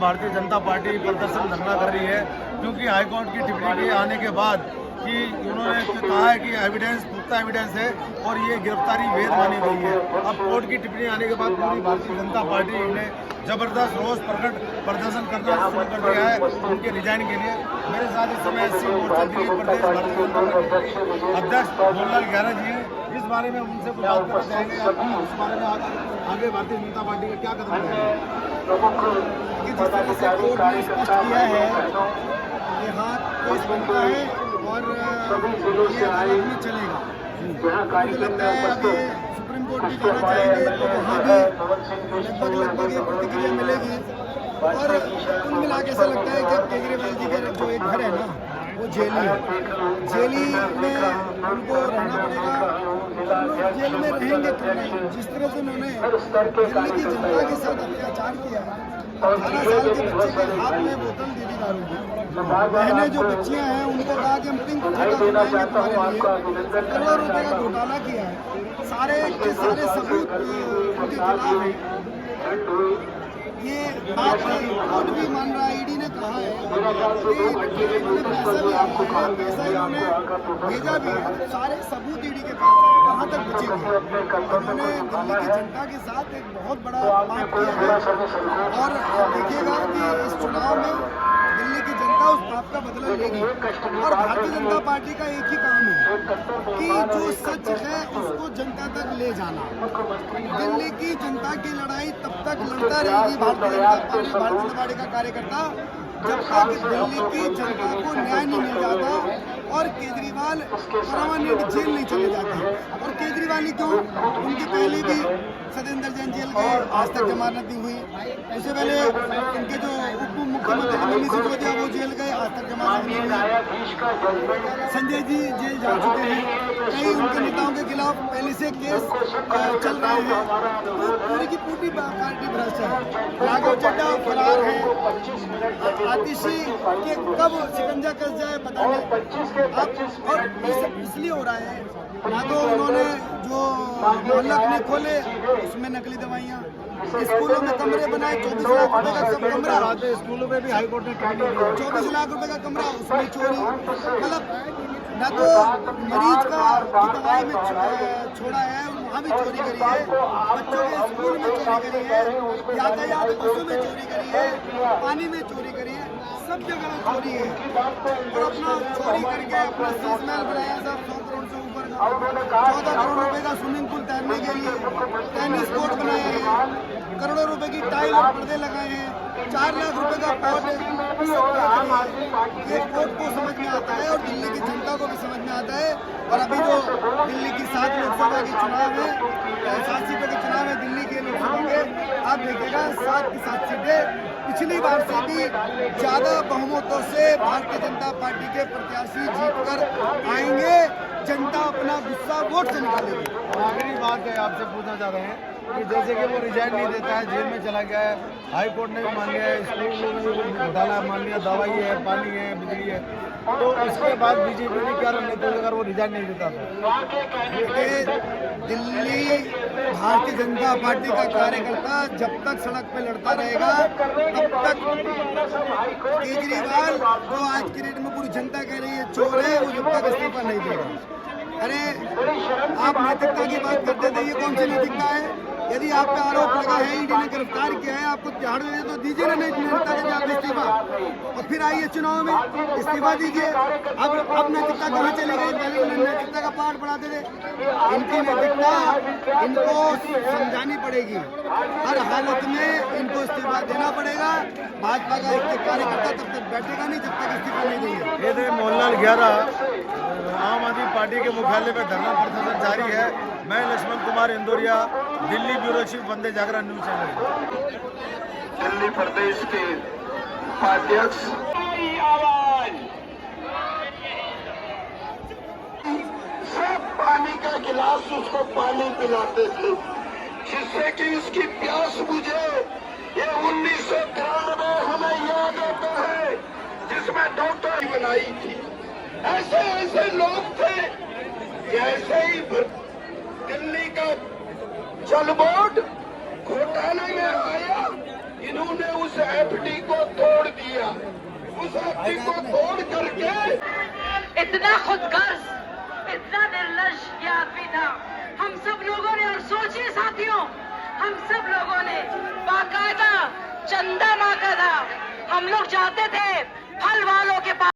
Bharatiya Janata party प्रदर्शन धरना कर रही है, क्योंकि हाईकोर्ट की टिप्पणी के आने के बाद कि उन्होंने कहा है कि एविडेंस पुख्ता एविडेंस है और ये गिरफ्तारी वैध मानी गई है। अब कोर्ट की टिप्पणी आने के बाद पूरी भारतीय जनता पार्टी ने जबरदस्त रोष प्रदर्शन करना शुरू कर दिया है उनके रिजाइन के लिए। मेरे साथ इस समय एससी मोर्चा दिल्ली प्रदेश भारतीय जनता पार्टी के अध्यक्ष मोहनलाल ग्यारह जी हैं। इस बारे में उनसे कुछ बात करना चाहेंगे, इस बारे में आगे भारतीय जनता पार्टी का क्या कदम है? जिस तरह से कोर्ट ने स्पष्ट किया है कि हाथ केस बनता है और ये अदालत में चलेगा। मुझे लगता है अभी सुप्रीम कोर्ट भी जाना चाहेंगे तो वहाँ भी लगभग ये प्रतिक्रिया मिलेगी। और कुल मिला के ऐसा लगता है कि अब केजरीवाल जी का जो एक घर है ना वो जेली है, जेली में उनको रहना पड़ेगा। जेल में रहेंगे क्यों नहीं? जिस तरह से उन्होंने दिल्ली की जनता के साथ अत्याचार किया, 18 साल के बच्चे के हाथ में बोतल दे दी दारू की, बहनें जो बच्चियां हैं उनको कहा कि हम पिंक ठेका बनाएंगे तुम्हारे लिए, करोड़ों रुपए का घोटाला किया है, सारे के सारे सबूत उनके खिलाफ है। ये बात कोर्ट भी मान रहा है, ईडी ने कहा है कि इन्होंने पैसा भी आया है, पैसा इन्होंने भेजा भी है, सारे सबूत ईडी के पास है, कहाँ तक बचेंगे? उन्होंने दिल्ली की जनता के साथ एक बहुत बड़ा पाप किया है और देखिएगा कि इस चुनाव में दिल्ली की जनता उस पाप का बदला लेगी। और भारतीय जनता पार्टी का एक ही काम है कि जो सच है उसको जनता तक ले जाना। दिल्ली की जनता की लड़ाई तब तक लड़ता रहेगी भारतीय जनता पार्टी का कार्यकर्ता जब तक दिल्ली की जनता को न्याय नहीं मिल जाता और केजरीवाल परमानेंट जेल नहीं चले जाते। और केजरीवाल ही क्यों, उनके पहले भी सत्येंद्र जैन जेल गए, आज तक जमानत नहीं हुई। उससे पहले इनके जो उप मुख्यमंत्री मनीष सिसोदिया वो जेल गए, आज तक जमानत नहीं हुई। संजय जी जेल जा चुके हैं, कई उनके नेताओं के खिलाफ पहले से केस चल रहे हैं। तो पूरी की पूरी पार्टी भ्रष्ट है। राघव चड्ढा फरार है, आतिशी के कब शिकंजा कस जाए पता नहीं। और इसलिए हो रहा है ना, तो उन्होंने जो मोहल्ला क्लिनिक खोले उसमें नकली दवाइयाँ, स्कूलों में कमरे बनाए, 24 लाख रुपए का सब कमरा, स्कूलों में भी हाईकोर्ट ने 24 लाख रुपए का कमरा, उसमें चोरी। मतलब न तो मरीज का दवाई में छोड़ा है, वहाँ भी चोरी करी है, बच्चों के स्कूल में चोरी करी है, यातायात बसों में चोरी करी है, पानी में चोरी करी है, सब जगह चोरी है। और अपना चोरी करके अपना शीश महल बनाया सब 100 करोड़ से ऊपर का, 14 करोड़ रुपए का स्विमिंग पूल तैरने के लिए, टेनिस कोर्ट बनाए हैं, करोड़ों रुपए की टाइल और पर्दे लगाए हैं, 4 लाख रुपए का पॉट। ये कोर्ट को समझ में आता है और दिल्ली की जनता को भी समझ में आता है। और अभी जो दिल्ली की 7 लोकसभा के चुनाव है, 7 सीटों के चुनाव है दिल्ली के लोकसभा के, आप देखिएगा 7 की 7 सीटें पिछली बार से भी ज्यादा बहुमतों से भारतीय जनता पार्टी के प्रत्याशी जीतकर आएंगे। जनता अपना गुस्सा वोट से निकालेगी। आखिरी बात है आपसे पूछना चाह रहे हैं कि जैसे कि वो रिजाइन नहीं देता है, जेल में चला गया है, हाई कोर्ट ने भी मान लिया है, स्कूल में भी घोटाला मान लिया, दवाई है, पानी है, बिजली है, तो उसके बाद बीजेपी ने क्या रणनीति अगर वो रिजाइन नहीं देता तो? दिल्ली भारतीय जनता पार्टी का कार्यकर्ता जब तक सड़क पे लड़ता रहेगा तब तक केजरीवाल जो आज की डेट में पूरी जनता कह रही है चोर है, वो जब तक इस्तीफा नहीं देगा। अरे आप नैतिकता की बात करते थे, ये कौन सी नैतिकता है? यदि आप पे आरोप लगा है, ईडी ने गिरफ्तार किया है, आपको तिहाड़ दे तो दीजिए ना नैतिकता के आप इस्तीफा, और फिर आइए चुनाव में इस्तीफा दीजिए। अब नैतिकता कहाँ चली गई? पहले नैतिकता का पाठ पढ़ाते थे। इनकी नैतिकता इनको समझानी पड़ेगी, हर हालत में इनको इस्तीफा देना पड़ेगा। भाजपा का एक कार्यकर्ता तब तक बैठेगा नहीं जब तक इस्तीफा नहीं देंगे। ये थे मोहनलाल ग्यारह, आम आदमी पार्टी के मुख्यालय में धरना प्रदर्शन जारी है। मैं लक्ष्मण कुमार इंदौरिया, दिल्ली ब्यूरो चीफ, वंदे जागरण न्यूज चैनल। दिल्ली प्रदेश के उपाध्यक्ष सब पानी का गिलास उसको पानी पिलाते थे जिससे कि उसकी प्यास बुझे। ये 1993 हमें याद आता है जिसमें डॉक्टर बनाई थी। ऐसे ऐसे लोग थे, जैसे ही दिल्ली का जल बोर्ड घोटाले में आया इन्होंने उस एफडी को तोड़ दिया। उस एफडी को तोड़ करके इतना खुदगर्ज, इतना निर्लज ये आदमी था। हम सब लोगों ने, और सोचिए साथियों, हम सब लोगों ने बाकायदा चंदा मांगा था। हम लोग जाते थे फल वालों के पास।